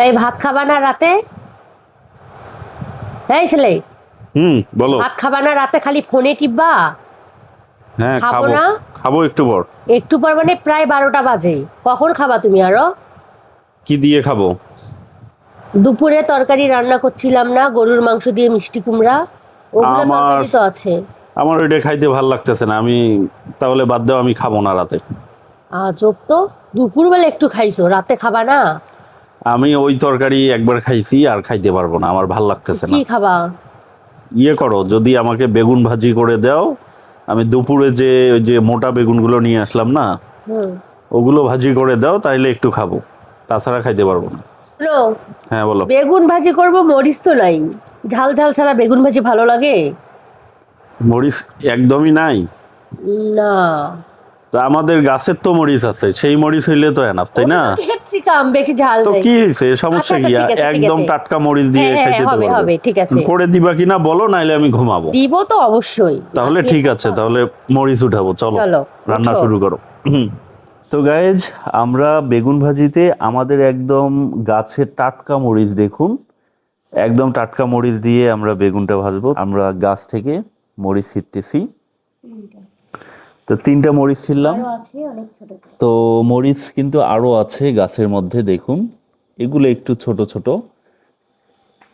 এই ভাত খাবা না রাতে? এই ছেলে, বলো। ভাত খাবা না রাতে? খালি ফোনে টিপবা? হ্যাঁ, খাবো খাবো। না? খাবো একটু পর। একটু পর মানে প্রায় 12টা বাজে। কখন খাবা তুমি আরো? কি দিয়ে খাবো? দুপুরে তরকারি রান্না করছিলাম না, গরুর মাংস দিয়ে মিষ্টি কুমড়া, ওগুলো আমার তরকারি তো আছে। আমার ওইটা খাইতে ভাল লাগতেছে না। আমি তাহলে বাদ দাও, আমি খাবো না রাতে। আজব তো, দুপুরবেলা একটু খাইছো, রাতে খাবা না? আমি ওই তরকারি একবার খাইছি, আর খাইতে পারবো না, আমার ভাল লাগতেছে কি না। খাবা? ইয়ে করো, যদি আমাকে বেগুন ভাজি করে দাও। আমি দুপুরে যে ওই যে মোটা বেগুনগুলো নিয়ে আসলাম না, হুম। ওগুলো ভাজি করে দাও, তাইলে একটু খাবো। তাছাড়া খাইতে পারবো না। শোনো, হ্যাঁ, বলো। বেগুন ভাজি করব, মরিচ তো নাই। ঝাল ঝাল ছাড়া বেগুন ভাজি ভালো লাগে? মরিচ একদমই নাই? না। তা আমাদের গাছের তো মরিচ আছে, সেই মরিচ হইলে তো এনাফ, তাই ওটা না? তো ক্যাপসিকাম, বেশি ঝাল তো নেই। কি হয়েছে, আচ্ছা সমস্যা আচ্ছা, কি? ঠিক আছে ঠিক একদম আছে। টাটকা মরিচ দিয়ে হ্যাঁ হ্যাঁ হ্যাঁ, খাইতে তো হবে পারবো। হবে, ঠিক আছে। করে দিবা কিনা বলো, নাইলে আমি ঘুমাবো। দিব তো অবশ্যই, না তাহলে খেয়ে ঠিক থাকবো? আছে, তাহলে মরিচ উঠাবো, চলো। চলো, রান্না উঠো। শুরু করো। তো গাইজ, আমরা বেগুন ভাজিতে আমাদের একদম গাছের টাটকা মরিচ দেখুন। একদম টাটকা মরিচ দিয়ে আমরা বেগুনটা ভাজবো। আমরা গাছ থেকে মরিচ ছিটতেছি। তো 3টা মরিচ ছিললাম। আরো আছে অনেক ছোট ছোট। তো মরিচ কিন্তু আরো আছে গাছের মধ্যে, দেখুন। এগুলো একটু ছোট ছোট।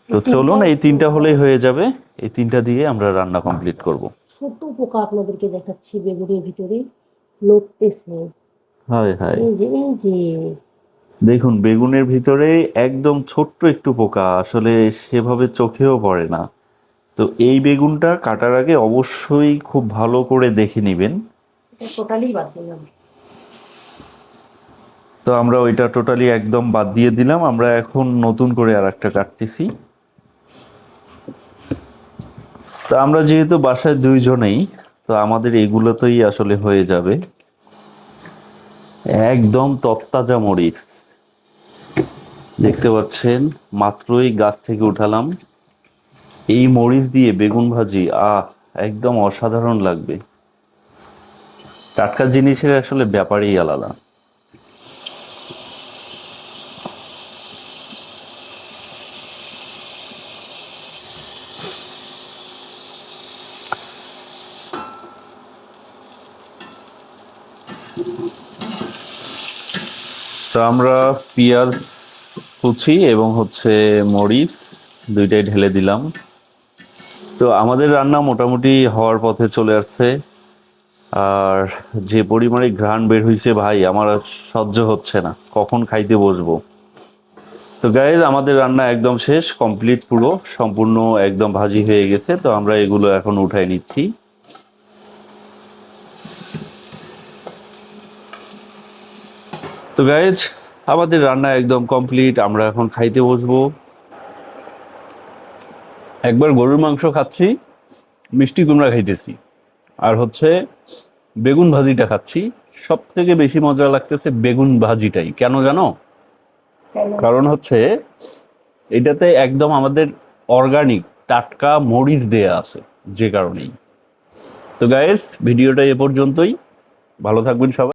তো চলুন, এই 3টা হলেই হয়ে যাবে। এই 3টা দিয়ে আমরা রান্না কমপ্লিট করব। ছোট পোকা আপনাদেরকে দেখাচ্ছি, বেগুনের ভিতরে লড়তেছে। হায় হায়। এই যে দেখুন, বেগুনের ভিতরে একদম ছোট্ট একটু পোকা, আসলে সেভাবে চোখেও পড়ে না। তো এই বেগুনটা কাটার আগে অবশ্যই খুব ভালো করে দেখে নেবেন। এটা টোটালি বাদ দিলাম। তো আমরা ওইটা টোটালি একদম বাদ দিয়ে দিলাম। আমরা এখন নতুন করে আর একটা কাটতেছি। তো আমরা যেহেতু বাসায় 2 জনেই, তো আমাদের এগুলোতেই আসলে হয়ে যাবে। একদম তরতাজা মরিচ দেখতে পাচ্ছেন, মাত্রই গাছ থেকে উঠালাম। এই মরিচ দিয়ে বেগুন ভাজি, একদম অসাধারণ লাগবে। টাটকা জিনিসের আসলে ব্যাপারই আলাদা। তো আমরা পেঁয়াজ কুচি এবং হচ্ছে মরিচ দুইটাই ঢেলে দিলাম। তো আমাদের রান্না মোটামুটি হওয়ার পথে চলে আসছে। আর যে পরিমাণে ঘ্রাণ বের হইছে ভাই, আমার আর সহ্য হচ্ছে না, কখন খাইতে বসবো। তো গাইজ, আমাদের রান্না একদম শেষ, কমপ্লিট, পুরো সম্পূর্ণ একদম ভাজি হয়ে গেছে। তো আমরা এগুলো এখন উঠাই নিচ্ছি। তো গাইজ, আমাদের রান্না একদম কমপ্লিট, আমরা এখন খাইতে বসবো। একবার গরুর মাংস খাচ্ছি, মিষ্টি কুমড়া খাইতেছি, আর হচ্ছে বেগুন ভাজিটা খাচ্ছি। সব থেকে বেশি মজা লাগতেছে বেগুন ভাজিটাই। কেন জানো? কারণ হচ্ছে এটাতে একদম আমাদের অর্গানিক টাটকা মরিচ দেয়া আছে, যে কারণেই। তো গাইস, ভিডিওটা এ পর্যন্তই। ভালো থাকবেন সবাই।